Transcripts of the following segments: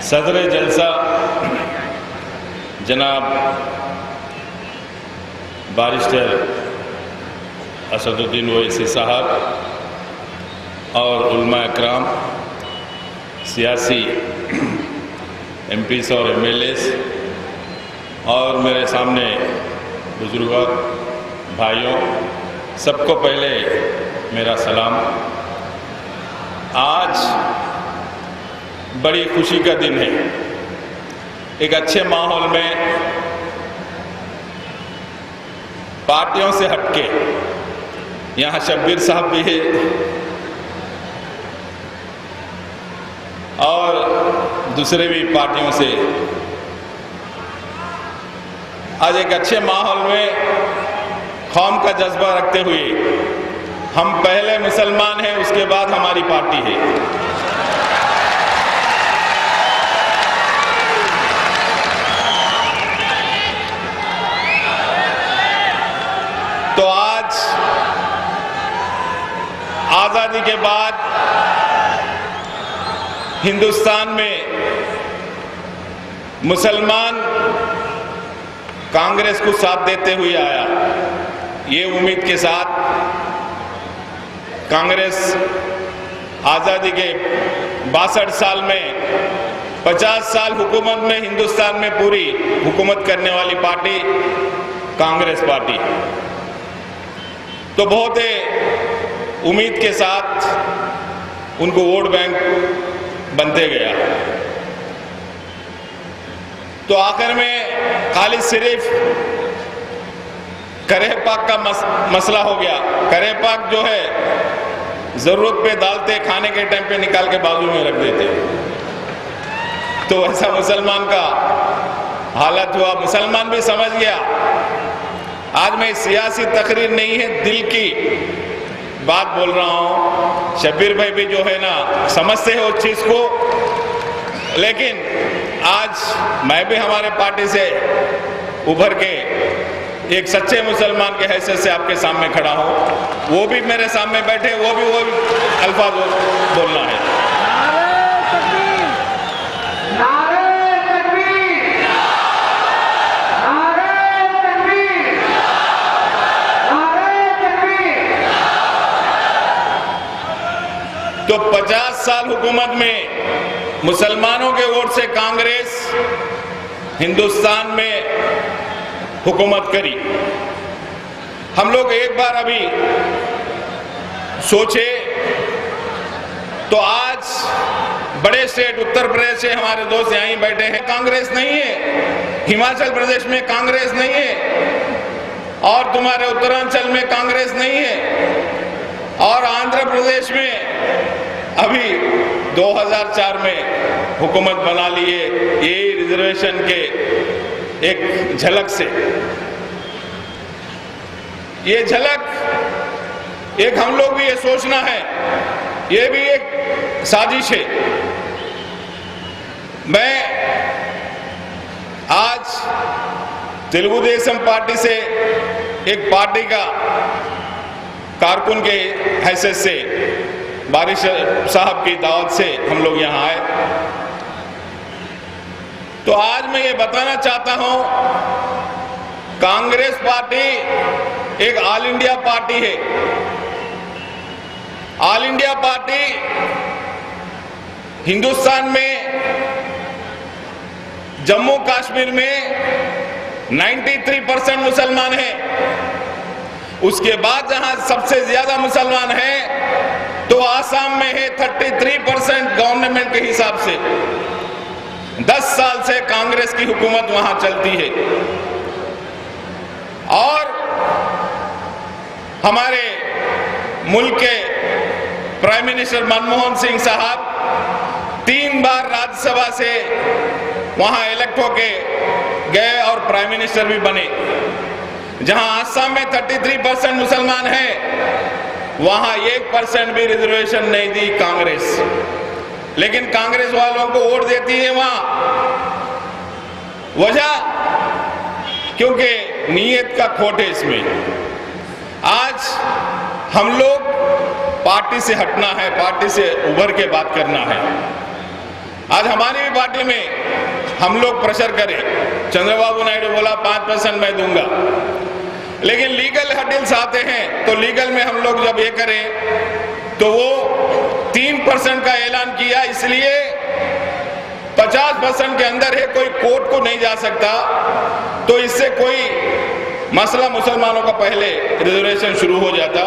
सदर जलसा जनाब बारिस्टर असदुद्दीन ओवैसी साहब और उलमा इकराम, सियासी एमपीज़ और एमएलएस और मेरे सामने बुजुर्गों भाइयों, सबको पहले मेरा सलाम। आज बड़ी खुशी का दिन है। एक अच्छे माहौल में पार्टियों से हटके यहाँ शब्बीर साहब भी है और दूसरे भी पार्टियों से आज एक अच्छे माहौल में कौम का जज्बा रखते हुए हम पहले मुसलमान हैं, उसके बाद हमारी पार्टी है। तो आज आजादी के बाद हिंदुस्तान में मुसलमान कांग्रेस को साथ देते हुए आया। ये उम्मीद के साथ कांग्रेस आजादी के 62 साल में 50 साल हुकूमत में हिंदुस्तान में पूरी हुकूमत करने वाली पार्टी कांग्रेस पार्टी, तो बहुत उम्मीद के साथ उनको वोट बैंक बनते गया। तो आखिर में खाली सिर्फ करेह पाक का मसला हो गया। करेह पाक जो है जरूरत पे डालते, खाने के टाइम पे निकाल के बाजू में रख देते, तो ऐसा मुसलमान का हालत हुआ। मुसलमान भी समझ गया। आज मैं सियासी तकरीर नहीं है, दिल की बात बोल रहा हूं। शब्बीर भाई भी जो है ना समझते हैं उस चीज को, लेकिन आज मैं भी हमारे पार्टी से उभर के एक सच्चे मुसलमान के हैसियत से आपके सामने खड़ा हूं। वो भी मेरे सामने बैठे, वो भी अल्फाज बोलना है। तो 50 साल हुकूमत में मुसलमानों के वोट से कांग्रेस हिंदुस्तान में हुकूमत करी। हम लोग एक बार अभी सोचे तो आज बड़े स्टेट उत्तर प्रदेश से हमारे दोस्त यहीं बैठे हैं, कांग्रेस नहीं है। हिमाचल प्रदेश में कांग्रेस नहीं है और तुम्हारे उत्तरांचल में कांग्रेस नहीं है और आंध्र प्रदेश में अभी 2004 में हुकूमत बना ली है। ये रिजर्वेशन के एक झलक से, ये झलक एक हम लोग भी ये सोचना है, ये भी एक साजिश है। मैं आज तेलुगु देशम पार्टी से एक पार्टी का कारकुन के हैसियत से बारिस्टर साहब की दावत से हम लोग यहाँ आए। तो आज मैं ये बताना चाहता हूं, कांग्रेस पार्टी एक ऑल इंडिया पार्टी है। ऑल इंडिया पार्टी हिंदुस्तान में जम्मू कश्मीर में 93% मुसलमान हैं। उसके बाद जहां सबसे ज्यादा मुसलमान हैं तो आसाम में है 33% गवर्नमेंट के हिसाब से। 10 साल से कांग्रेस की हुकूमत वहां चलती है और हमारे मुल्क के प्राइम मिनिस्टर मनमोहन सिंह साहब 3 बार राज्यसभा से वहां इलेक्ट होके गए और प्राइम मिनिस्टर भी बने। जहां आसाम में 33% मुसलमान हैं, वहां 1% भी रिजर्वेशन नहीं दी कांग्रेस, लेकिन कांग्रेस वालों को वोट देती है वहां। वजह क्योंकि नीयत का खोट है इसमें। आज हम लोग पार्टी से हटना है, पार्टी से उभर के बात करना है। आज हमारी भी पार्टी में हम लोग प्रेशर करें, चंद्रबाबू नायडू बोला 5% मैं दूंगा, लेकिन लीगल हर्डल्स आते हैं तो लीगल में हम लोग जब ये करें तो वो 3% का ऐलान किया, इसलिए 50% के अंदर है, कोई कोर्ट को नहीं जा सकता। तो इससे कोई मसला मुसलमानों का पहले रिजर्वेशन शुरू हो जाता।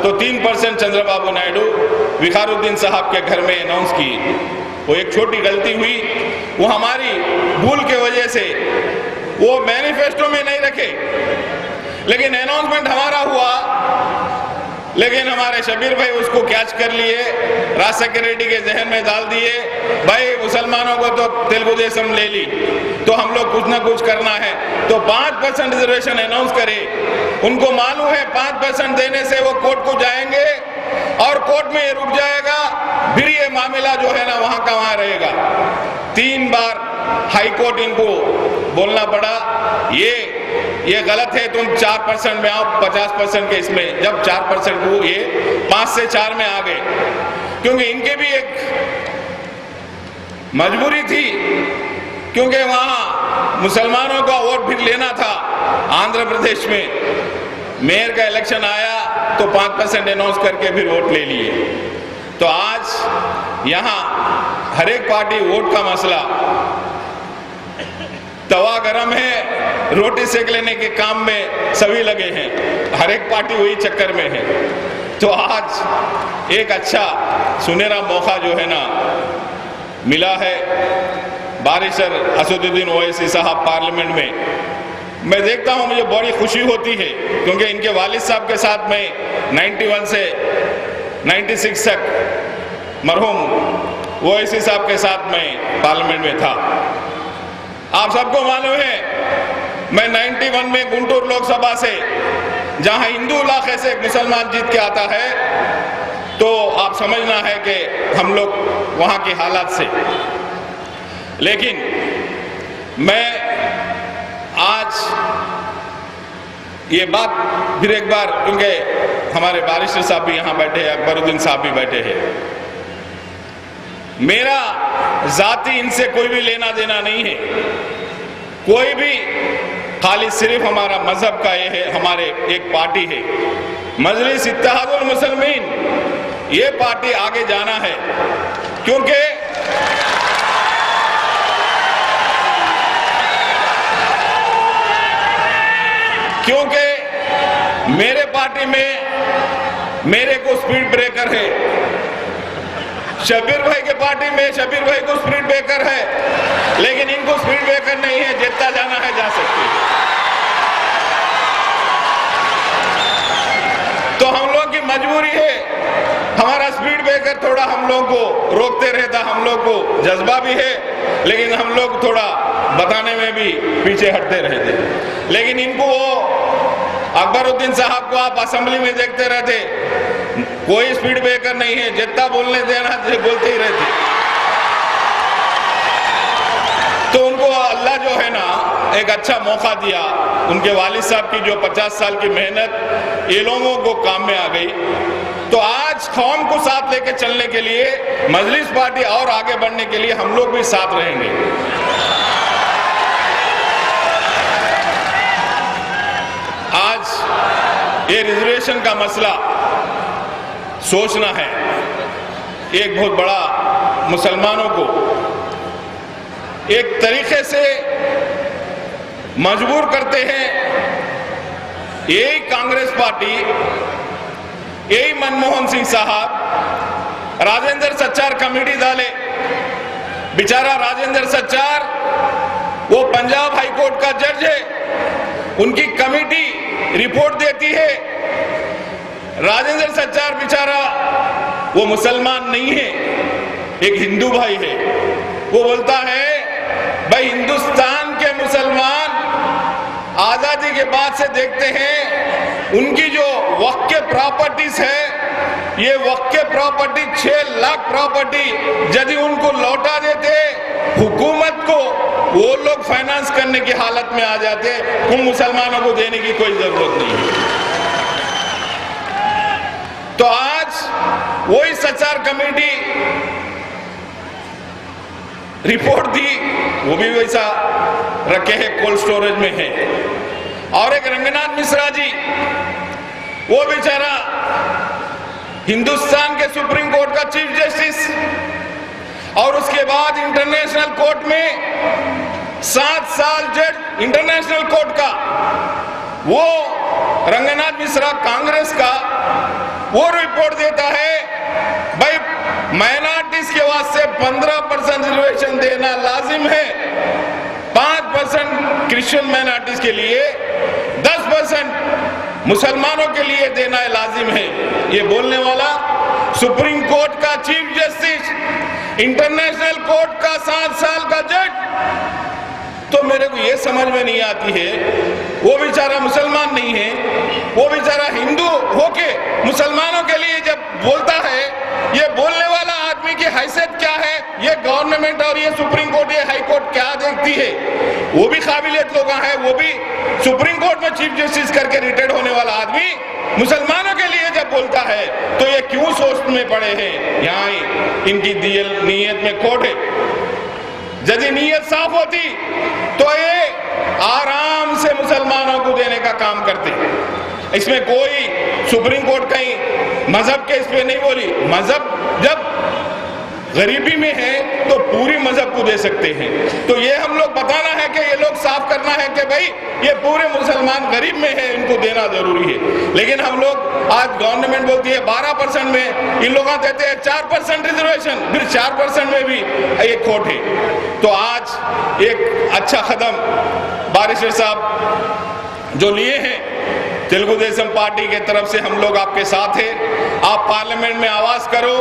तो 3% चंद्रबाबू नायडू विखारुद्दीन साहब के घर में अनाउंस की। वो एक छोटी गलती हुई, वो हमारी भूल के वजह से वो मैनिफेस्टो में नहीं रखे, लेकिन अनाउंसमेंट हमारा हुआ, लेकिन हमारे शबीर भाई उसको कैच कर लिए, राजशेखर रेड्डी के जहन में डाल दिए, भाई मुसलमानों को तो तेलुगु देशम ले ली, तो हम लोग कुछ ना कुछ करना है, तो 5% रिजर्वेशन अनाउंस करे। उनको मालूम है 5% देने से वो कोर्ट को जाएंगे और कोर्ट में ये रुक जाएगा, फिर ये मामला जो है ना वहां का वहां रहेगा। 3 बार हाई कोर्ट इनको बोलना पड़ा, ये गलत है, तुम 4% में आओ, 50% के इसमें। जब 4% को ये 5 से 4 में आ गए, क्योंकि इनके भी एक मजबूरी थी, क्योंकि वहां मुसलमानों का वोट भी लेना था। आंध्र प्रदेश में मेयर का इलेक्शन आया तो 5% अनाउंस करके फिर वोट ले लिए। तो आज यहां हर एक पार्टी वोट का मसला, तवा गरम है, रोटी सेक लेने के काम में सभी लगे हैं, हर एक पार्टी वही चक्कर में है। तो आज एक अच्छा सुनहरा मौका जो है ना मिला है। बारिशर असदुद्दीन ओवैसी साहब पार्लियामेंट में, मैं देखता हूं, मुझे बड़ी खुशी होती है, क्योंकि इनके वालिद साहब के साथ में 91 से 96 तक मरहूम ओवैसी साहब के साथ में पार्लियामेंट में था। आप सबको मालूम है, मैं 91 में गुंटूर लोकसभा से, जहां हिंदू इलाके से एक मुसलमान जीत के आता है, तो आप समझना है कि हम लोग वहां की हालात से। लेकिन मैं आज ये बात फिर एक बार, क्योंकि हमारे बारिस्टर साहब भी यहां बैठे हैं, अकबरुद्दीन साहब भी बैठे हैं, मेरा जाति इनसे कोई भी लेना देना नहीं है, कोई भी, खाली सिर्फ हमारा मजहब का ये है, हमारे एक पार्टी है मजलिस इत्तेहादुल मुसलमीन, ये पार्टी आगे जाना है। क्योंकि मेरे पार्टी में मेरे को स्पीड ब्रेकर है, शबीर भाई के पार्टी में शबीर भाई को स्पीड ब्रेकर है, लेकिन इनको स्पीड ब्रेकर नहीं है, जितना जाना है जा सकते। तो हम लोग की मजबूरी है, हमारा स्पीड ब्रेकर थोड़ा हम लोग को रोकते रहता, हम लोग को जज्बा भी है, लेकिन हम लोग थोड़ा बताने में भी पीछे हटते रहते। लेकिन इनको वो अकबरुद्दीन साहब को आप असेंबली में देखते रहते, कोई स्पीड ब्रेकर नहीं है, जितना बोलने देना बोलते ही रहते। तो उनको अल्लाह जो है ना एक अच्छा मौका दिया, उनके वालिद साहब की जो 50 साल की मेहनत ये लोगों को काम में आ गई। तो आज कौम को साथ लेके चलने के लिए, मजलिस पार्टी और आगे बढ़ने के लिए हम लोग भी साथ रहेंगे। आज ये रिजर्वेशन का मसला सोचना है, एक बहुत बड़ा मुसलमानों को एक तरीके से मजबूर करते हैं। यही कांग्रेस पार्टी, यही मनमोहन सिंह साहब राजेंद्र सच्चार कमेटी डाले। बेचारा राजेंद्र सच्चार वो पंजाब हाई कोर्ट का जज है, उनकी कमेटी रिपोर्ट देती है। राजेंद्र सच्चार बेचारा वो मुसलमान नहीं है, एक हिंदू भाई है। वो बोलता है भाई हिंदुस्तान के मुसलमान आजादी के बाद से देखते हैं उनकी जो वक्फ के प्रॉपर्टीज है, ये वक्फ के प्रॉपर्टी 6 लाख प्रॉपर्टी यदि उनको लौटा देते हुकूमत को, वो लोग फाइनेंस करने की हालत में आ जाते, उन मुसलमानों को देने की कोई जरूरत नहीं है। तो आज वही सच्चार कमेटी रिपोर्ट दी, वो भी वैसा रखे हैं, कोल्ड स्टोरेज में है। और एक रंगनाथ मिश्रा जी, वो बेचारा हिंदुस्तान के सुप्रीम कोर्ट का चीफ जस्टिस और उसके बाद इंटरनेशनल कोर्ट में 7 साल जज इंटरनेशनल कोर्ट का, वो रंगनाथ मिश्रा कांग्रेस का, वो रिपोर्ट देता है भाई माइनॉरिटीज के वास्ते 15% रिजर्वेशन देना लाजिम है, 5% क्रिश्चियन माइनॉरिटीज के लिए, 10% मुसलमानों के लिए देना लाजिम है। ये बोलने वाला सुप्रीम कोर्ट का चीफ जस्टिस, इंटरनेशनल कोर्ट का 7 साल का जज। तो मेरे को ये समझ में नहीं आती है, वो बेचारा मुसलमान नहीं है, वो बेचारा हिंदू होके मुसलमानों के लिए जब बोलता है, ये बोलने वाला आदमी की हैसियत क्या है, ये गवर्नमेंट और ये सुप्रीम कोर्ट, ये हाई कोर्ट क्या देखती है? वो भी काबिलियत लोग हैं, वो भी सुप्रीम कोर्ट में चीफ जस्टिस करके रिटायर्ड होने वाला आदमी मुसलमानों के लिए जब बोलता है, तो ये क्यों सोच में पड़े हैं? यहाँ इनकी नीयत में खोट है। यदि नीयत साफ होती तो ये आराम से मुसलमानों को देने का काम करते। इसमें कोई सुप्रीम कोर्ट कहीं मजहब के इस पे नहीं बोली। मजहब जब गरीबी में है तो पूरी मजहब को दे सकते हैं। तो ये हम लोग बताना है कि ये लोग साफ करना है कि भाई ये पूरे मुसलमान गरीब में है, इनको देना जरूरी है। लेकिन हम लोग आज गवर्नमेंट बोलती है 12% में, इन लोग देते हैं 4% रिजर्वेशन, फिर 4% में भी ये खोट है। तो आज एक अच्छा कदम बारिशर साहब जो लिए हैं, तेलुगु देशम पार्टी के तरफ से हम लोग आपके साथ हैं। आप पार्लियामेंट में आवाज करो।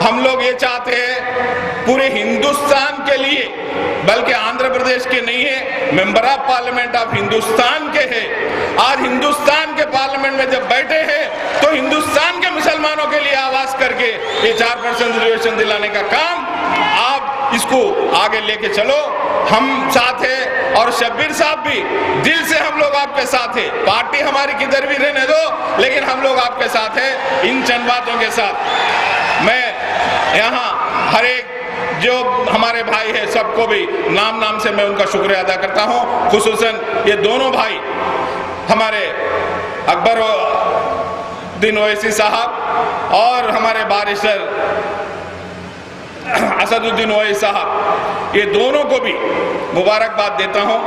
हम लोग ये चाहते हैं पूरे हिंदुस्तान के लिए, बल्कि आंध्र प्रदेश के नहीं है, member of parliament of Hindustan के हैं। आज हिंदुस्तान के पार्लियामेंट में जब बैठे हैं तो हिंदुस्तान के मुसलमानों के लिए आवाज करके ये 4% रिजर्वेशन दिलाने का काम आप इसको आगे लेके चलो। हम साथ हैं और शब्बीर साहब भी दिल से हम लोग आपके साथ हैं। पार्टी हमारी किधर भी रहने दो, लेकिन हम लोग आपके साथ हैं इन चंद बातों के साथ। मैं यहाँ हर एक जो हमारे भाई है सबको भी नाम नाम से मैं उनका शुक्रिया अदा करता हूँ। खुसूसन ये दोनों भाई हमारे अकबरुद्दीन ओवैसी साहब और हमारे बारिशर असदुद्दीन ओवैसी साहब, ये दोनों को भी मुबारकबाद देता हूं,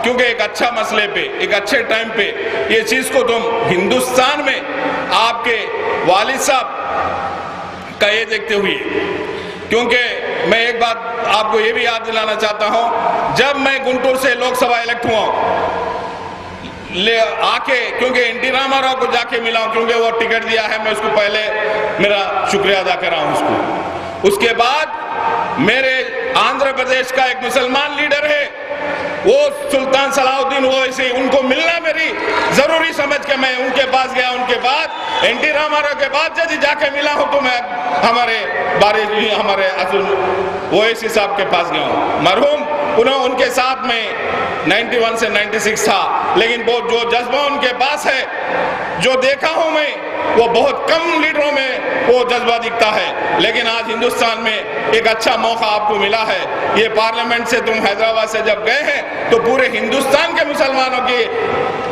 क्योंकि एक अच्छा मसले पे, एक अच्छे टाइम पे ये चीज को तुम हिंदुस्तान में आपके वालिद साहब का ये देखते हुए, क्योंकि मैं एक बात आपको ये भी याद दिलाना चाहता हूं, जब मैं गुंटूर से लोकसभा इलेक्ट हुआ ले आके, क्योंकि एनटी रामाराव को जाके मिला हूं, क्योंकि वो टिकट दिया है, मैं उसको पहले मेरा शुक्रिया अदा कर रहा हूं उसको। उसके बाद मेरे आंध्र प्रदेश का एक मुसलमान लीडर है, वो सुल्तान सलाउद्दीन ओवैसी, उनको मिलना मेरी जरूरी समझ के मैं उनके पास गया। उनके बाद एनटी रामाराव के बाद यदि जाके मिला हूं तो मैं हमारे ओवैसी साहब के पास गया हूं। मरहूम उनके साथ में 91 से 96 था, लेकिन वो जो जज्बा उनके पास है, जो देखा हूं मैं, वो बहुत कम लीडरों में वो जज्बा दिखता है। लेकिन आज हिंदुस्तान में एक अच्छा मौका आपको मिला है। ये पार्लियामेंट से तुम हैदराबाद से जब गए हैं तो पूरे हिंदुस्तान के मुसलमानों की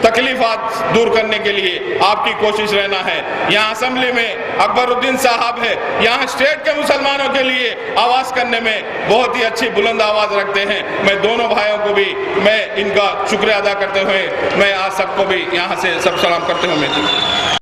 तकलीफात दूर करने के लिए आपकी कोशिश रहना है। यहाँ असेंबली में अकबरुद्दीन साहब है, यहाँ स्टेट के मुसलमानों के लिए आवाज करने में बहुत ही अच्छी बुलंद आवाज रखते हैं। मैं दोनों भाइयों को भी मैं इनका शुक्रिया अदा करते हुए मैं आज सबको भी यहाँ से सब सलाम करते हुए मैं